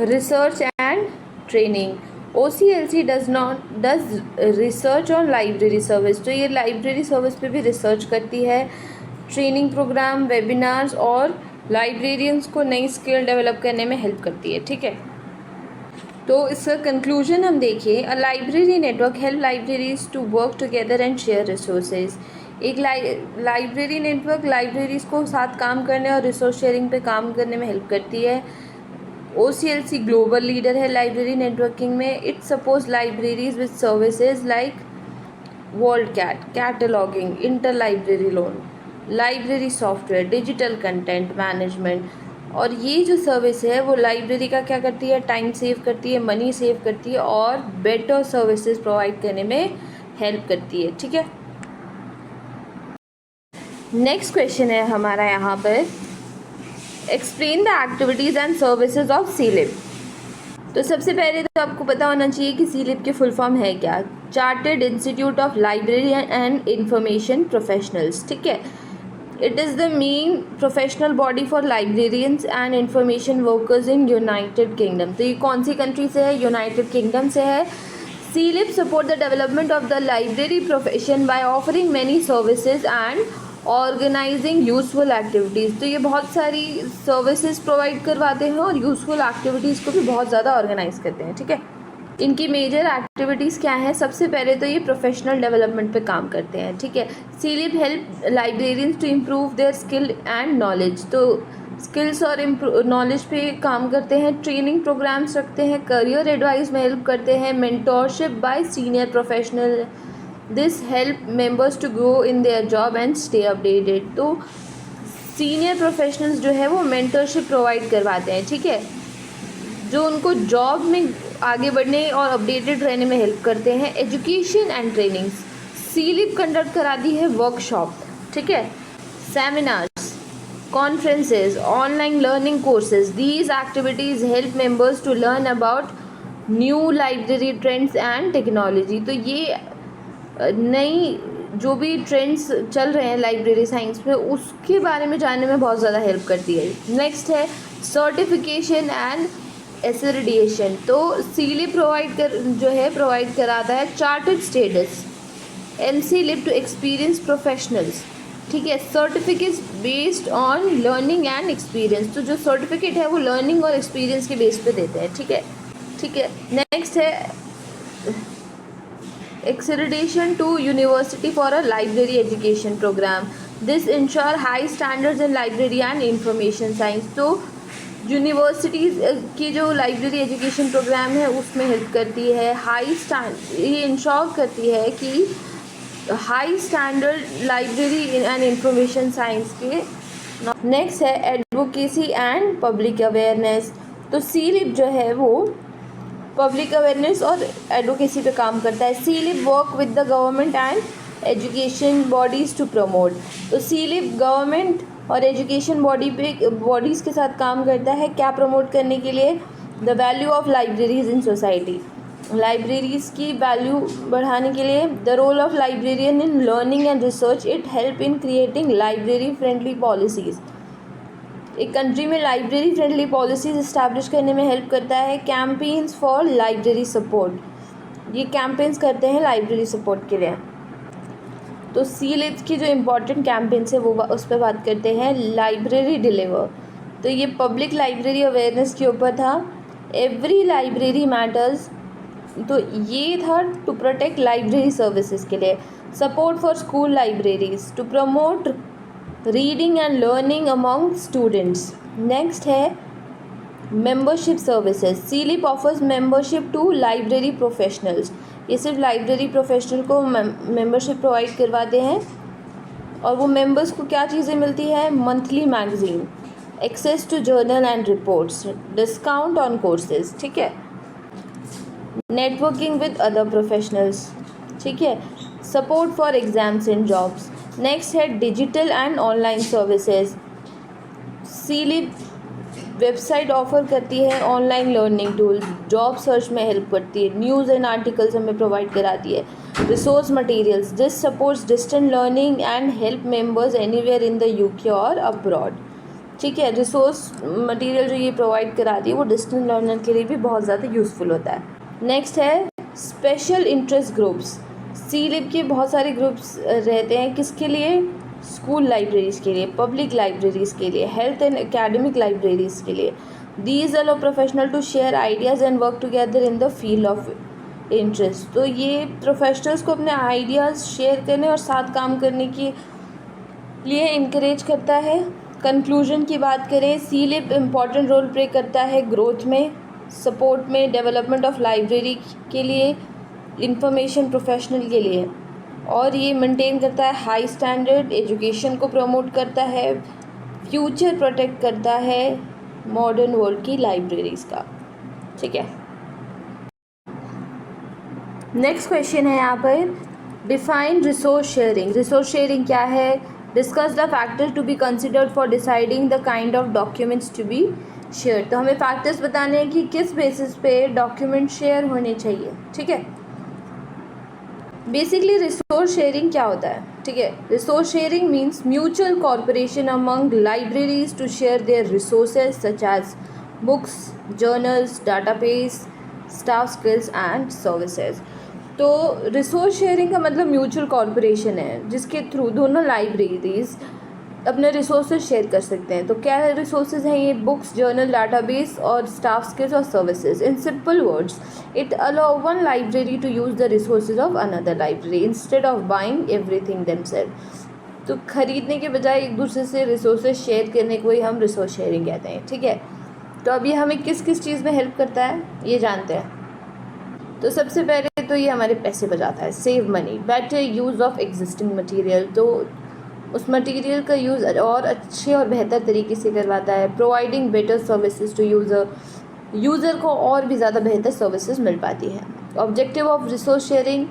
S1: research and training. OCLC does research on library service. तो ये लाइब्रेरी सर्विस पे भी रिसर्च करती है, ट्रेनिंग प्रोग्राम, वेबिनार्स और लाइब्रेरियंस को नई स्किल डेवलप करने में हेल्प करती है। ठीक है, तो इसका कंक्लूजन हम देखें, a library network help libraries to work together and share resources. एक लाइब्रेरी नेटवर्क लाइब्रेरीज को साथ काम करने और रिसोर्स शेयरिंग पे काम करने में हेल्प करती है। OCLC ग्लोबल लीडर है लाइब्रेरी नेटवर्किंग में। It supports libraries with services like world cataloguing, inter library loan, library software, digital content management. और ये जो सर्विस है वो लाइब्रेरी का क्या करती है, टाइम सेव करती है, मनी सेव करती है और बेटर सर्विसेज प्रोवाइड करने में हेल्प करती है। ठीक है, नेक्स्ट क्वेश्चन है हमारा यहाँ पर, explain the activities and services of slip. तो सबसे पहले तो आपको पता होना चाहिए कि सीलिप की फुल फॉर्म है क्या, chartered institute of library and information professionals. ठीक है, it is the main professional body for librarians and information workers in United kingdom. तो ये कौन सी कंट्री से है, यूनाइटेड किंगडम से है। CILIP support the development of the library profession by offering many services and organising useful activities. तो ये बहुत सारी सर्विसेज प्रोवाइड करवाते हैं और यूज़फुल एक्टिविटीज़ को भी बहुत ज़्यादा ऑर्गेनाइज करते हैं। ठीक है, इनकी मेजर एक्टिविटीज़ क्या हैं, सबसे पहले तो ये प्रोफेशनल डेवलपमेंट पे काम करते हैं। ठीक है, CILIP help librarians to improve their skill and knowledge. तो स्किल्स और नॉलेज पे काम करते हैं, ट्रेनिंग प्रोग्राम्स रखते हैं, करियर एडवाइस में हेल्प करते हैं, mentorship by senior professional. This help members to grow in their job and stay updated. तो सीनियर प्रोफेशनल्स जो है वो मेंटरशिप प्रोवाइड करवाते हैं। ठीक है, जो उनको जॉब में आगे बढ़ने और अपडेटेड रहने में हेल्प करते हैं। Education and trainings, CILIP conduct कराती है वर्कशॉप। ठीक है, seminars, conferences, online learning courses. These activities help members to learn about new library trends and technology. तो ये नई जो भी ट्रेंड्स चल रहे हैं लाइब्रेरी साइंस में उसके बारे में जानने में बहुत ज़्यादा हेल्प करती है। नेक्स्ट है सर्टिफिकेशन एंड एसेडिएशन। तो सीलिप प्रोवाइड कराता है chartered status, MCLIP to experience professionals. ठीक है, certificates based on learning and experience. तो जो सर्टिफिकेट है वो लर्निंग और एक्सपीरियंस के बेस पे देते हैं। ठीक है, नेक्स्ट है accreditation to university for a library education program. This ensure high standards in library and information science. तो यूनिवर्सिटीज़ की जो लाइब्रेरी एजुकेशन प्रोग्राम है उसमें हेल्प करती है, ये इंश्योर करती है कि high standard library and information science के। नेक्स्ट है एडवोकेसी एंड पब्लिक अवेयरनेस। तो सीलिप जो है वो पब्लिक अवेयरनेस और एडवोकेसी पे काम करता है। CILIP work with the government and education bodies to promote. तो सीलिप गवर्नमेंट और एजुकेशन बॉडीज़ के साथ काम करता है, क्या प्रमोट करने के लिए? The value of libraries in society, libraries की वैल्यू बढ़ाने के लिए। The role of librarian in learning and research, it help in creating library friendly policies. एक कंट्री में लाइब्रेरी फ्रेंडली पॉलिसीज़ इस्टेब्लिश करने में हेल्प करता है। कैंपेन्स फॉर लाइब्रेरी सपोर्ट, ये कैंपेन्स करते हैं लाइब्रेरी सपोर्ट के लिए। तो सीलिप की जो इम्पोर्टेंट कैंपेन्स है वो उस पर बात करते हैं। लाइब्रेरी डिलीवर, तो ये पब्लिक लाइब्रेरी अवेयरनेस के ऊपर था। एवरी लाइब्रेरी मैटर्स, तो ये था टू प्रोटेक्ट लाइब्रेरी सर्विसेज के लिए। Support for school libraries to promote reading and learning among students. Next है membership services. CILIP offers membership to library professionals, ये सिर्फ लाइब्रेरी प्रोफेशनल को मेंबरशिप प्रोवाइड करवाते हैं। और वो मेंबर्स को क्या चीज़ें मिलती है? Monthly magazine, access to journal and reports, discount on courses, ठीक है, नेटवर्किंग विद अदर प्रोफेशनल्स, ठीक है, support for exams and jobs. Next है digital and online services. CILIP website offer करती है, online learning tool, job search में help करती है, न्यूज़ एंड आर्टिकल्स हमें प्रोवाइड कराती है। Resource materials, this supports distant learning and help members anywhere in the UK और अब्रॉड, ठीक है। रिसोर्स मटेरियल जो ये प्रोवाइड कराती है वो डिस्टेंट लर्नर के लिए भी बहुत ज़्यादा यूज़फुल होता है। नेक्स्ट है स्पेशल इंटरेस्ट ग्रुप्स। सीलिप के बहुत सारे ग्रुप्स रहते हैं, किसके लिए? स्कूल लाइब्रेरीज़ के लिए, पब्लिक लाइब्रेरीज़ के लिए, हेल्थ एंड एकेडमिक लाइब्रेरीज़ के लिए। These allow professional to share ideas and work together in the field of interest. तो ये प्रोफेशनल्स को अपने आइडियाज़ शेयर करने और साथ काम करने के लिए इनक्रेज करता है। कंक्लूजन की बात करें, सीलिप इम्पॉर्टेंट रोल प्ले करता है ग्रोथ में, सपोर्ट में, डेवलपमेंट ऑफ लाइब्रेरी के लिए, इंफॉर्मेशन प्रोफेशनल के लिए, और ये मेंटेन करता है हाई स्टैंडर्ड एजुकेशन को प्रमोट करता है, फ्यूचर प्रोटेक्ट करता है मॉडर्न वर्ल्ड की लाइब्रेरीज़ का, ठीक है। नेक्स्ट क्वेश्चन है यहाँ पर, define resource sharing. Resource sharing क्या है? Discuss the factors to be considered for deciding the kind of documents to be share. तो हमें फैक्टर्स बताने हैं कि किस बेसिस पे डॉक्यूमेंट शेयर होने चाहिए, ठीक है। बेसिकली रिसोर्स शेयरिंग क्या होता है, ठीक है। Resource sharing means mutual corporation among libraries to share their resources such as books, journals, database, staff skills and services. तो रिसोर्स शेयरिंग का मतलब म्यूचुअल कॉर्पोरेशन है जिसके थ्रू दोनों लाइब्रेरीज अपने रिसोर्सेज शेयर कर सकते हैं। तो क्या रिसोर्सेज हैं ये? बुक्स, जर्नल, डाटाबेस और स्टाफ स्किल्स और services. In simple words, it allow one library to use the resources of another library instead of buying everything themselves. तो खरीदने के बजाय एक दूसरे से रिसोर्सेज शेयर करने को ही हम रिसोर्स शेयरिंग कहते हैं, ठीक है। तो अब ये हमें किस किस चीज़ में हेल्प करता है ये जानते हैं। तो सबसे पहले तो ये हमारे पैसे बचाता है, save money, better use of existing material, तो उस मटेरियल का यूज़ और अच्छे और बेहतर तरीके से करवाता है। Providing better services to user को और भी ज़्यादा बेहतर सर्विसेज मिल पाती है। ऑब्जेक्टिव ऑफ रिसोर्स शेयरिंग,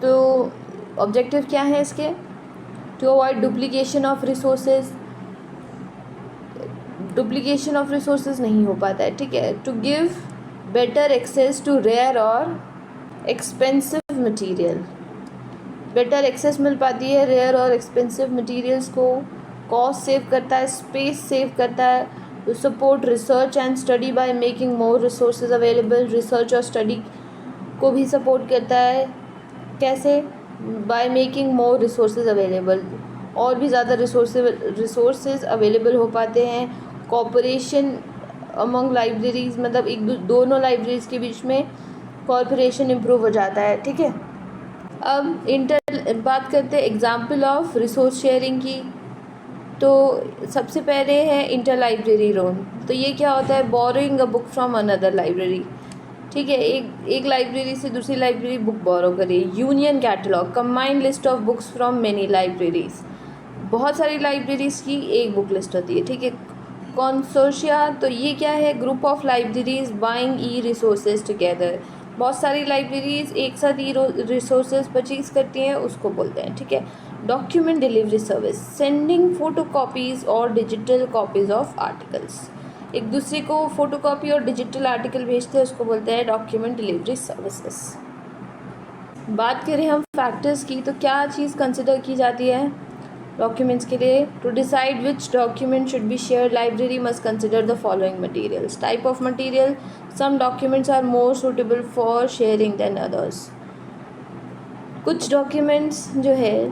S1: तो ऑब्जेक्टिव क्या है इसके? To avoid duplication of resources नहीं हो पाता है, ठीक है। To give better access to rare और एक्सपेंसिव मटीरियल, बेटर एक्सेस मिल पाती है रेयर और एक्सपेंसिव मटेरियल्स को। कॉस्ट सेव करता है, स्पेस सेव करता है। To support research and study by making more resources available, research और स्टडी को भी सपोर्ट करता है। कैसे? By making more resources available, और भी ज़्यादा रिसोर्सेज अवेलेबल हो पाते हैं। कॉपरेशन अमंग लाइब्रेरीज, मतलब दोनों लाइब्रेरीज के बीच में कॉपरेशन इम्प्रूव हो जाता है, ठीक है। अब बात करते हैं एग्जाम्पल ऑफ रिसोर्स शेयरिंग की। तो सबसे पहले है इंटर लाइब्रेरी लोन। तो ये क्या होता है? Borrowing a book from another library, ठीक है। एक लाइब्रेरी से दूसरी लाइब्रेरी बुक बोरो करे। Union catalogue, combined list of books from many libraries, बहुत सारी लाइब्रेरीज की एक बुक लिस्ट होती है, ठीक है। कंसोर्शिया, तो ये क्या है? Group of libraries buying E resources together. बहुत सारी लाइब्रेरीज एक साथ ई रिसोर्सेज परचेज करती हैं, उसको बोलते हैं, ठीक है। Document delivery service, sending photo copies और डिजिटल कॉपीज़ ऑफ आर्टिकल्स। एक दूसरे को फोटो कॉपी और डिजिटल आर्टिकल भेजते हैं, उसको बोलते हैं डॉक्यूमेंट डिलीवरी सर्विसेज। बात करें हम फैक्टर्स की, तो क्या चीज़ कंसिडर की जाती है डॉक्यूमेंट्स के लिए? To decide which document should be share, library must consider the following materials. Type of material, some documents are more suitable for sharing than others. कुछ डॉक्यूमेंट्स जो है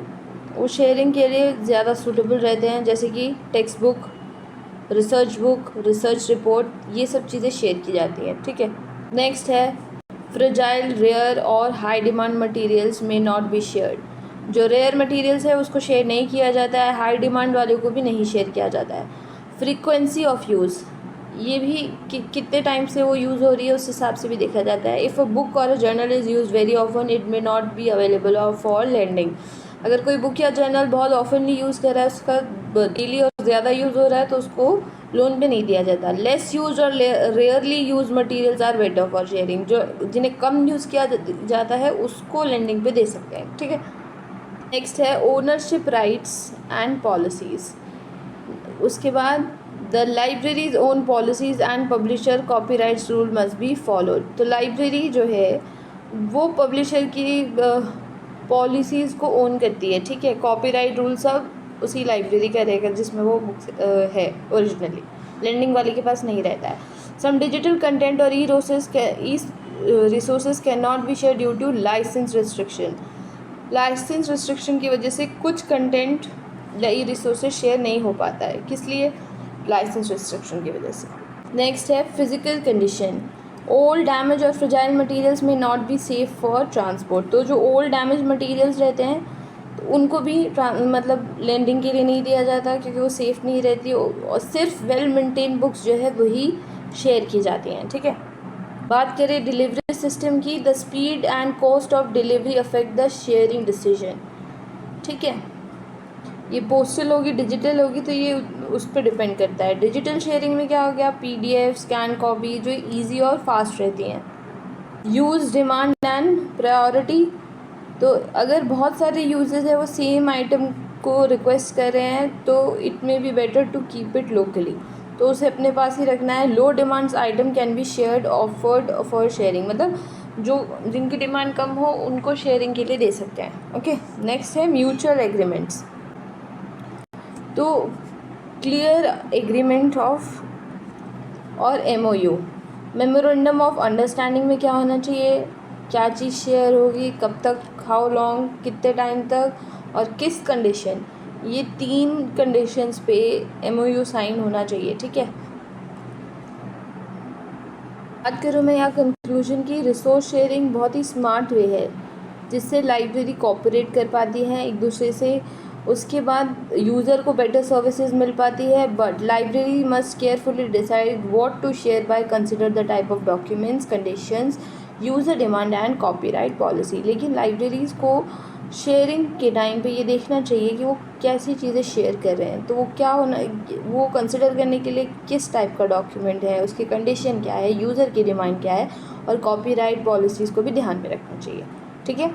S1: वो शेयरिंग के लिए ज़्यादा सूटेबल रहते हैं, जैसे कि text book, research book, research report, ये सब चीज़ें शेयर की जाती हैं, ठीक है। नेक्स्ट है फ्रेजाइल, रेयर और हाई डिमांड मटेरियल्स में नॉट बी शेयर्ड। जो रेयर मटेरियल्स है उसको शेयर नहीं किया जाता है, हाई डिमांड वालों को भी नहीं शेयर किया जाता है। फ्रीक्वेंसी ऑफ यूज़, ये भी कितने टाइम से वो यूज़ हो रही है उस हिसाब से भी देखा जाता है। If a book or a journal is use very often it may not be available for lending. अगर कोई बुक या जर्नल बहुत ऑफनली यूज़ कर रहा है, उसका डेली और ज़्यादा यूज़ हो रहा है, तो उसको लोन पे नहीं दिया जाता। लेस यूज और rarely use materials are better for sharing. जो जिन्हें कम यूज़ किया जाता है उसको लेंडिंग पे दे सकते हैं, ठीक है। नेक्स्ट है ओनरशिप राइट्स एंड पॉलिसीज़। उसके बाद the libraries own policies and publisher copyrights rule must be followed. तो लाइब्रेरी जो है वो पब्लिशर की पॉलिसीज़ को ओन करती है, ठीक है। कॉपीराइट रूल सब उसी लाइब्रेरी का रहेगा जिसमें वो बुक्स है ओरिजिनली, लेंडिंग वाले के पास नहीं रहता है। सम डिजिटल कंटेंट और e resources can not be share due to license restriction. License restriction की वजह से कुछ कंटेंट या ई रिसोर्सेज शेयर नहीं हो पाता है। किस लिए? लाइसेंस रिस्ट्रिक्शन की वजह से। नेक्स्ट है फिजिकल कंडीशन, ओल्ड डैमेज और फ्रेजाइल मटेरियल्स में not be safe for transport. तो जो ओल्ड डैमेज मटेरियल्स रहते हैं तो उनको भी मतलब लेंडिंग के लिए नहीं दिया जाता, क्योंकि वो सेफ़ नहीं रहती, और सिर्फ वेल मेंटेन बुक्स जो है वही शेयर की जाती हैं, ठीक है। बात करें डिलीवरी सिस्टम की, the speed and cost of delivery affect the sharing decision, ठीक है। ये पोस्टल होगी, डिजिटल होगी, तो ये उस पर डिपेंड करता है। डिजिटल शेयरिंग में क्या हो गया? PDF, स्कैन कॉपी जो इजी और फास्ट रहती हैं। यूज़, डिमांड एंड प्रायोरिटी, तो अगर बहुत सारे यूजर्स है वो सेम आइटम को रिक्वेस्ट कर रहे हैं तो it may be better to keep it locally, तो उसे अपने पास ही रखना है। Low demands item can be shared offered for sharing, मतलब जो जिनकी डिमांड कम हो उनको शेयरिंग के लिए दे सकते हैं, ओके। नेक्स्ट है म्यूचुअल एग्रीमेंट्स, तो क्लियर एग्रीमेंट ऑफ और MOU, मेमोरेंडम ऑफ अंडरस्टैंडिंग में क्या होना चाहिए? क्या चीज़ शेयर होगी, कब तक, हाउ लॉन्ग, कितने टाइम तक और किस कंडीशन, ये 3 कंडीशंस पे MOU साइन होना चाहिए, ठीक है। बात करूँ मैं यहाँ कंक्लूजन की, रिसोर्स शेयरिंग बहुत ही स्मार्ट वे है जिससे लाइब्रेरी कोऑपरेट कर पाती है एक दूसरे से। उसके बाद यूज़र को बेटर सर्विसेज मिल पाती है, but library must carefully decide what to share by consider the type of documents, conditions, user demand and copyright policy. लेकिन लाइब्रेरीज़ को शेयरिंग के टाइम पे ये देखना चाहिए कि वो कैसी चीज़ें शेयर कर रहे हैं, तो वो क्या होना, वो कंसिडर करने के लिए किस टाइप का डॉक्यूमेंट है, उसकी कंडीशन क्या है, यूज़र की डिमांड क्या है, और कॉपीराइट पॉलिसीज़ को भी ध्यान में रखना चाहिए, ठीक है।